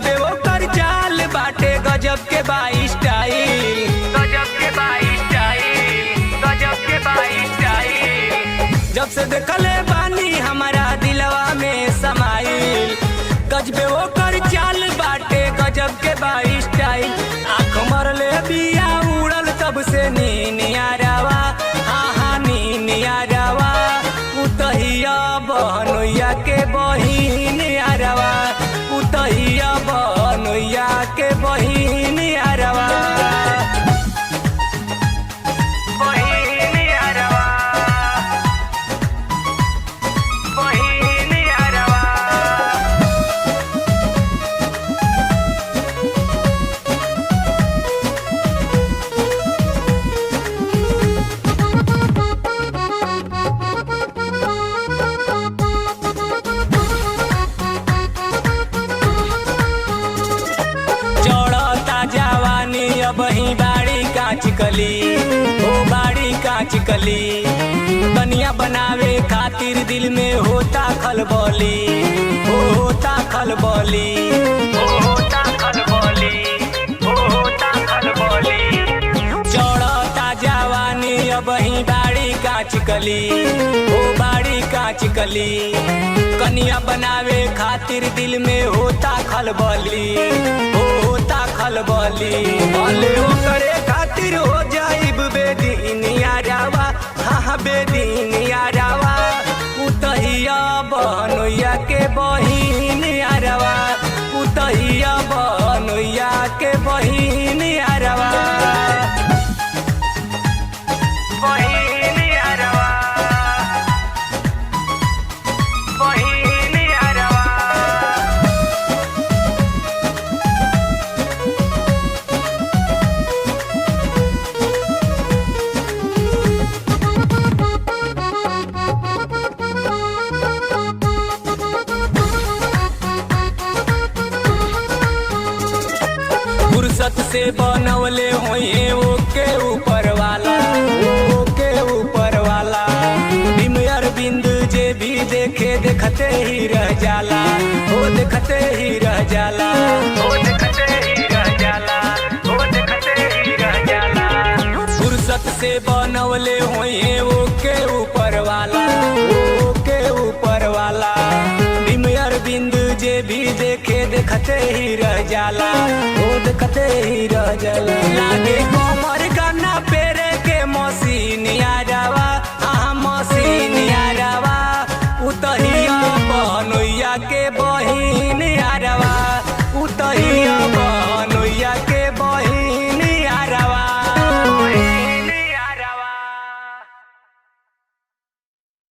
गजबे वो कर चाल बाटे गजब के बाई स्टाइल, गजब के बाई स्टाइल, गजब के बाई स्टाइल। जब से देखले बानी हमारा दिलवा में समाइल, गजबे वो कर चाल बाटे गजब के बाई स्टाइल। आँख मरले बिया उड़ल तब से नीनियारवा, हाँ हाँ नीनियारवा। उतहिया बहनोइया के बहिन यारवा, उतहिया बहनोइया के बहिन यारवा, बहिन यारवा, बहिन यारवा। बही बाड़ी कांच कली, ओ बाड़ी कांच कली। बनिया बनावे खातिर दिल में होता खलबली, होता खलबली, होता खलबली, होता खलबली। चढ़ता जवानी बही बाड़ी कांच कली, ओ बाड़ी कांच कली। कनिया बनावे खातिर दिल में होता खलबली, होता खलबली। भले करे खातिर हो जाइब बेदीन यारवा, हाँ बेदीन यारवा। उतहिया बहनोइया के बहिन यारवा, उतहिया बहनोइया के बहिन यारवा, बहिन यारवा, बहिन यारवा। फुर्सत से बनवले होइए वो के ऊपर वाला, वो के ऊपर वाला। भीम अरविंद जे भी देखे देखते ही रह जाला, वो देखते ही रह जाला, वो देखते ही रह जाला, वो देखते ही रह जाला। फुर्सत से बनवले होइए वो के ऊपर वाला, वो के ऊपर वाला। भीम अरविंद जे भी देखे देखते ही रह जाला, वो देखते ही रह जाला। लागे कमर गन्ना पेरे के मशीन यारवा, हाँ मशीन यारवा।